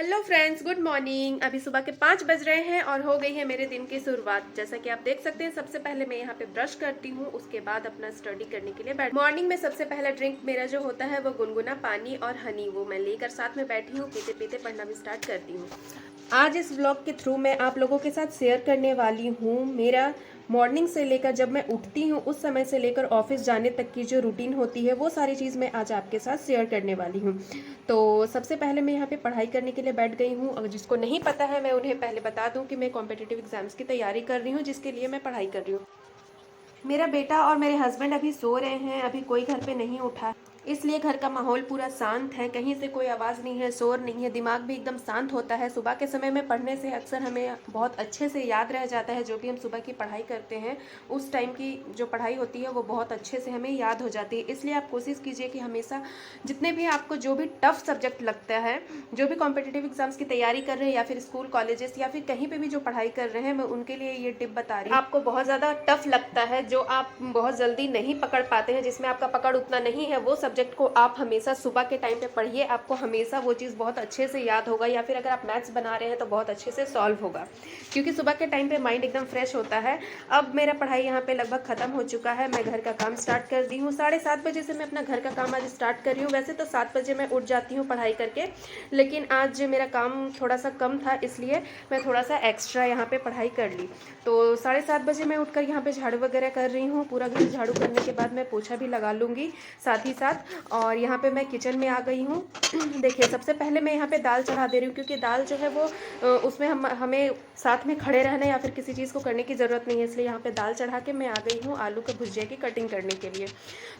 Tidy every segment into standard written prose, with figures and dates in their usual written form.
Hello friends, good morning. अभी सुबह के 5 बज रहे हैं और हो गई है मेरे दिन की शुरुआत। जैसा कि आप देख सकते हैं, सबसे पहले मैं यहाँ पे ब्रश करती हूँ, उसके बाद अपना स्टडी करने के लिए बैठ। मॉर्निंग में सबसे पहला ड्रिंक मेरा जो होता है वो गुनगुना पानी और हनी, वो मैं लेकर साथ में बैठी हूँ। पीते पीते पढ़ना भी स्टार्ट करती हूँ। आज इस व्लॉग के थ्रू मैं आप लोगों के साथ शेयर करने वाली हूँ मेरा मॉर्निंग से लेकर जब मैं उठती हूँ उस समय से लेकर ऑफिस जाने तक की जो रूटीन होती है, वो सारी चीज़ मैं आज आपके साथ शेयर करने वाली हूँ। तो सबसे पहले मैं यहाँ पे पढ़ाई करने के लिए बैठ गई हूँ। अगर जिसको नहीं पता है, मैं उन्हें पहले बता दूँ कि मैं कॉम्पिटिटिव एग्जाम्स की तैयारी कर रही हूँ, जिसके लिए मैं पढ़ाई कर रही हूँ। मेरा बेटा और मेरे हस्बैंड अभी सो रहे हैं, अभी कोई घर पे नहीं उठा, इसलिए घर का माहौल पूरा शांत है। कहीं से कोई आवाज़ नहीं है, शोर नहीं है, दिमाग भी एकदम शांत होता है। सुबह के समय में पढ़ने से अक्सर हमें बहुत अच्छे से याद रह जाता है। जो भी हम सुबह की पढ़ाई करते हैं, उस टाइम की जो पढ़ाई होती है वो बहुत अच्छे से हमें याद हो जाती है। इसलिए आप कोशिश कीजिए कि हमेशा जितने भी आपको जो भी टफ सब्जेक्ट लगता है, जो भी कॉम्पिटिटिव एग्जाम्स की तैयारी कर रहे हैं या फिर स्कूल कॉलेजेस या फिर कहीं पे भी जो पढ़ाई कर रहे हैं, मैं उनके लिए ये टिप बता रही हूँ। आपको बहुत ज़्यादा टफ लगता है, जो आप बहुत जल्दी नहीं पकड़ पाते हैं, जिसमें आपका पकड़ उतना नहीं है, वो सब्जेक्ट को आप हमेशा सुबह के टाइम पे पढ़िए। आपको हमेशा वो चीज़ बहुत अच्छे से याद होगा। या फिर अगर आप मैथ्स बना रहे हैं तो बहुत अच्छे से सॉल्व होगा, क्योंकि सुबह के टाइम पे माइंड एकदम फ्रेश होता है। अब मेरा पढ़ाई यहाँ पे लगभग ख़त्म हो चुका है। मैं घर का काम स्टार्ट कर दी हूँ। 7:30 बजे से मैं अपना घर का काम आज स्टार्ट कर रही हूँ। वैसे तो 7 बजे मैं उठ जाती हूँ पढ़ाई करके, लेकिन आज मेरा काम थोड़ा सा कम था, इसलिए मैं थोड़ा सा एक्स्ट्रा यहाँ पे पढ़ाई कर ली। तो 7:30 बजे मैं उठकर यहाँ पे झाड़ू वगैरह कर रही हूँ। पूरा घर झाड़ू करने के बाद मैं पोछा भी लगा लूँगी साथ ही साथ। और यहाँ पे मैं किचन में आ गई हूँ। देखिए, सबसे पहले मैं यहाँ पे दाल चढ़ा दे रही हूँ, क्योंकि दाल जो है वो उसमें हमें साथ में खड़े रहना या फिर किसी चीज़ को करने की ज़रूरत नहीं है। इसलिए यहाँ पे दाल चढ़ा के मैं आ गई हूँ आलू का भुजिया की कटिंग करने के लिए।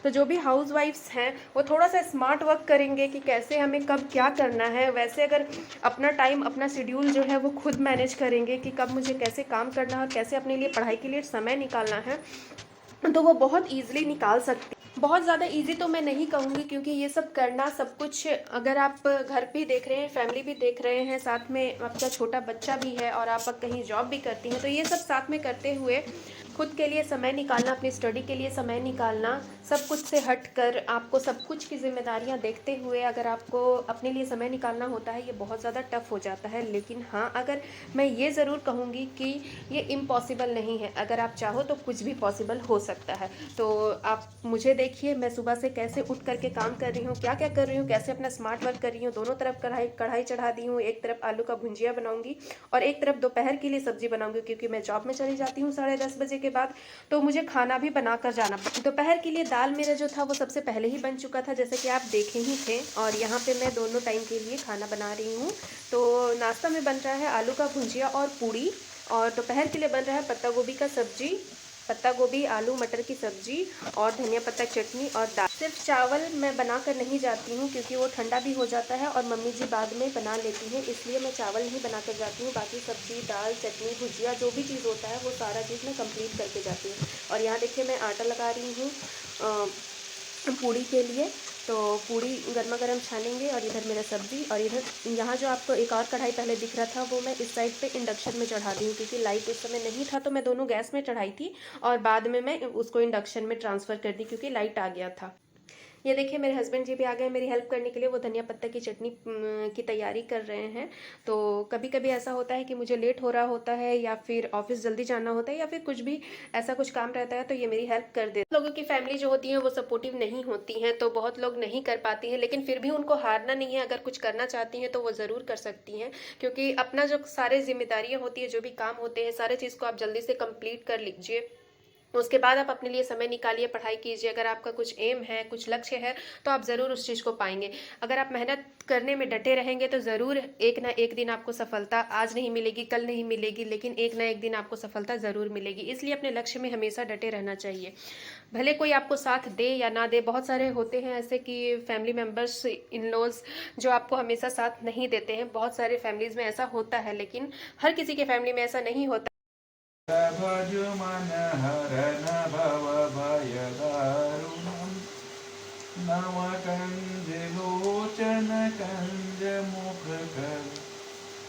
तो जो भी हाउस वाइफ्स हैं वो थोड़ा सा स्मार्ट वर्क करेंगे कि कैसे हमें कब क्या करना है। वैसे अगर अपना टाइम, अपना शेड्यूल जो है वो खुद मैनेज करेंगे कि कब मुझे कैसे काम करना है और कैसे अपने लिए पढ़ाई के लिए समय निकालना है, तो वो बहुत ईजिली निकाल सकते। बहुत ज़्यादा इजी तो मैं नहीं कहूँगी, क्योंकि ये सब करना सब कुछ, अगर आप घर भी देख रहे हैं, फैमिली भी देख रहे हैं, साथ में आपका छोटा बच्चा भी है और आप कहीं जॉब भी करती हैं, तो ये सब साथ में करते हुए खुद के लिए समय निकालना, अपनी स्टडी के लिए समय निकालना, सब कुछ से हट कर आपको सब कुछ की जिम्मेदारियां देखते हुए अगर आपको अपने लिए समय निकालना होता है, ये बहुत ज़्यादा टफ हो जाता है। लेकिन हाँ, अगर मैं ये ज़रूर कहूँगी कि ये इम्पॉसिबल नहीं है। अगर आप चाहो तो कुछ भी पॉसिबल हो सकता है। तो आप मुझे देखिए, मैं सुबह से कैसे उठ करके काम कर रही हूँ, क्या क्या कर रही हूँ, कैसे अपना स्मार्ट वर्क कर रही हूँ। दोनों तरफ कढ़ाई चढ़ा दी हूँ। एक तरफ आलू का भुंजिया बनाऊंगी और एक तरफ दोपहर के लिए सब्जी बनाऊंगी, क्योंकि मैं जॉब में चली जाती हूँ 10:30 बजे के बाद, तो मुझे खाना भी बना कर जाना। दोपहर के लिए दाल मेरा जो था वो सबसे पहले ही बन चुका था, जैसे कि आप देखे ही थे। और यहाँ पे मैं दोनों टाइम के लिए खाना बना रही हूँ। तो नाश्ता में बन रहा है आलू का भुंजिया और पूड़ी, और दोपहर के लिए बन रहा है पत्ता गोभी का सब्जी, पत्ता गोभी आलू मटर की सब्जी और धनिया पत्ता चटनी और दाल। सिर्फ चावल मैं बना कर नहीं जाती हूँ, क्योंकि वो ठंडा भी हो जाता है और मम्मी जी बाद में बना लेती हैं, इसलिए मैं चावल नहीं बना कर जाती हूँ। बाकी सब्जी, दाल, चटनी, भुजिया, जो भी चीज़ होता है वो सारा चीज़ मैं कंप्लीट करके जाती हूँ। और यहाँ देखिए, मैं आटा लगा रही हूँ पूड़ी के लिए। तो पूड़ी गर्मा गर्म छानेंगे और इधर मेरा सब्ज़ी, और इधर यहाँ जो आपको एक और कढ़ाई पहले दिख रहा था वो मैं इस साइड पे इंडक्शन में चढ़ा दी हूँ, क्योंकि लाइट उस समय नहीं था, तो मैं दोनों गैस में चढ़ाई थी और बाद में मैं उसको इंडक्शन में ट्रांसफ़र कर दी, क्योंकि लाइट आ गया था। ये देखिए, मेरे हस्बैंड जी भी आ गए मेरी हेल्प करने के लिए। वो धनिया पत्ता की चटनी की तैयारी कर रहे हैं। तो कभी कभी ऐसा होता है कि मुझे लेट हो रहा होता है, या फिर ऑफिस जल्दी जाना होता है, या फिर कुछ भी ऐसा कुछ काम रहता है, तो ये मेरी हेल्प कर देते। लोगों की फैमिली जो होती है वो सपोर्टिव नहीं होती हैं, तो बहुत लोग नहीं कर पाती हैं, लेकिन फिर भी उनको हारना नहीं है। अगर कुछ करना चाहती हैं तो वो ज़रूर कर सकती हैं, क्योंकि अपना जो सारे जिम्मेदारियाँ होती है, जो भी काम होते हैं, सारे चीज़ को आप जल्दी से कंप्लीट कर लीजिए। उसके बाद आप अपने लिए समय निकालिए, पढ़ाई कीजिए। अगर आपका कुछ एम है, कुछ लक्ष्य है, तो आप ज़रूर उस चीज़ को पाएंगे। अगर आप मेहनत करने में डटे रहेंगे तो ज़रूर एक ना एक दिन आपको सफलता, आज नहीं मिलेगी, कल नहीं मिलेगी, लेकिन एक ना एक दिन आपको सफलता ज़रूर मिलेगी। इसलिए अपने लक्ष्य में हमेशा डटे रहना चाहिए, भले कोई आपको साथ दे या ना दे। बहुत सारे होते हैं ऐसे कि फैमिली मेम्बर्स, इन लॉज, जो आपको हमेशा साथ नहीं देते हैं। बहुत सारे फैमिलीज़ में ऐसा होता है, लेकिन हर किसी के फैमिली में ऐसा नहीं होता। भजुमनहरन भवभयदारुणं नवकञ्जलोचन कञ्जमुखकर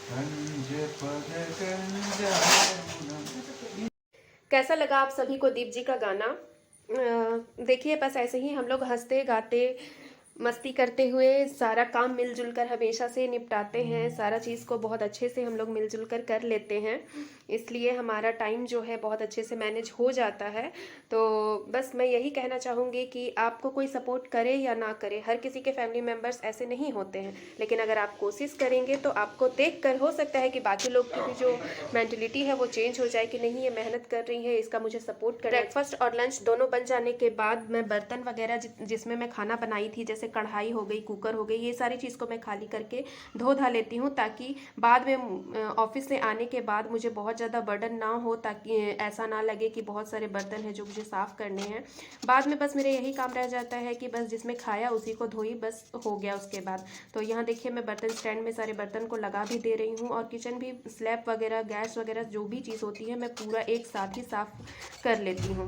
कञ्जपदकञ्जहारुणम्। कैसा लगा आप सभी को दीप जी का गाना? देखिए, बस ऐसे ही हम लोग हंसते गाते मस्ती करते हुए सारा काम मिलजुल कर हमेशा से निपटाते हैं। सारा चीज़ को बहुत अच्छे से हम लोग मिलजुल कर लेते हैं, इसलिए हमारा टाइम जो है बहुत अच्छे से मैनेज हो जाता है। तो बस मैं यही कहना चाहूँगी कि आपको कोई सपोर्ट करे या ना करे, हर किसी के फैमिली मेम्बर्स ऐसे नहीं होते हैं, लेकिन अगर आप कोशिश करेंगे तो आपको देख कर हो सकता है कि बाकी लोग की भी जो मेंटलिटी है वो चेंज हो जाए कि नहीं, ये मेहनत कर रही है, इसका मुझे सपोर्ट कर। ब्रेकफास्ट और लंच दोनों बन जाने के बाद मैं बर्तन वगैरह जिसमें मैं खाना बनाई थी, जैसे कढ़ाई हो गई, कुकर हो गई, ये सारी चीज़ को मैं खाली करके धो धा लेती हूँ, ताकि बाद में ऑफिस से आने के बाद मुझे बहुत ज़्यादा बर्डन ना हो, ताकि ऐसा ना लगे कि बहुत सारे बर्तन हैं जो मुझे साफ़ करने हैं। बाद में बस मेरे यही काम रह जाता है कि बस जिसमें खाया उसी को धोई, बस हो गया उसके बाद। तो यहाँ देखिए मैं बर्तन स्टैंड में सारे बर्तन को लगा भी दे रही हूँ, और किचन भी स्लैब वगैरह, गैस वगैरह जो भी चीज़ होती है मैं पूरा एक साथ ही साफ़ कर लेती हूँ।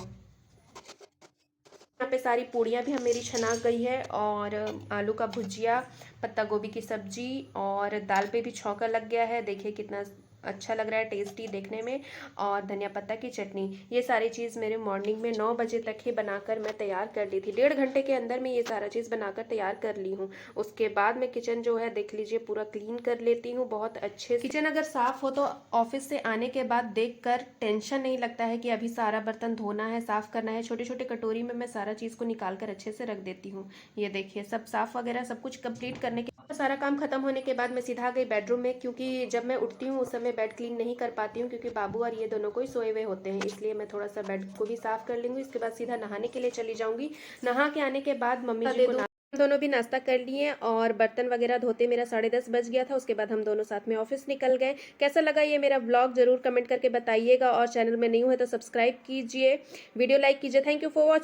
यहाँ पे सारी पूड़ियाँ भी मेरी छना गई है, और आलू का भुजिया, पत्ता गोभी की सब्जी और दाल पे भी छौंका लग गया है। देखिए कितना अच्छा लग रहा है, टेस्टी देखने में। और धनिया पत्ता की चटनी, ये सारी चीज़ मेरे मॉर्निंग में 9 बजे तक ही बनाकर मैं तैयार कर ली थी। 1.5 घंटे के अंदर मैं ये सारा चीज़ बनाकर तैयार कर ली हूँ। उसके बाद मैं किचन जो है देख लीजिए पूरा क्लीन कर लेती हूँ बहुत अच्छे से। किचन अगर साफ़ हो तो ऑफिस से आने के बाद देख कर टेंशन नहीं लगता है कि अभी सारा बर्तन धोना है, साफ़ करना है। छोटे छोटे कटोरी में मैं सारा चीज़ को निकाल कर अच्छे से रख देती हूँ। ये देखिए सब साफ़ वगैरह सब कुछ कंप्लीट करने के सारा काम खत्म होने के बाद मैं सीधा गई बेडरूम में, क्योंकि जब मैं उठती हूँ उस समय बेड क्लीन नहीं कर पाती हूँ, क्योंकि बाबू और ये दोनों कोई सोए हुए होते हैं, इसलिए मैं थोड़ा सा बेड को भी साफ कर लूँगी। इसके बाद सीधा नहाने के लिए चली जाऊँगी। नहा के आने के बाद मम्मी जी को दोनों भी नाश्ता कर लिए, और बर्तन वगैरह धोते मेरा 10:30 बज गया था। उसके बाद हम दोनों साथ में ऑफिस निकल गए। कैसा लगा ये मेरा ब्लॉग जरूर कमेंट करके बताइएगा, और चैनल में नहीं हुए तो सब्सक्राइब कीजिए, वीडियो लाइक कीजिए। Thank you for watching.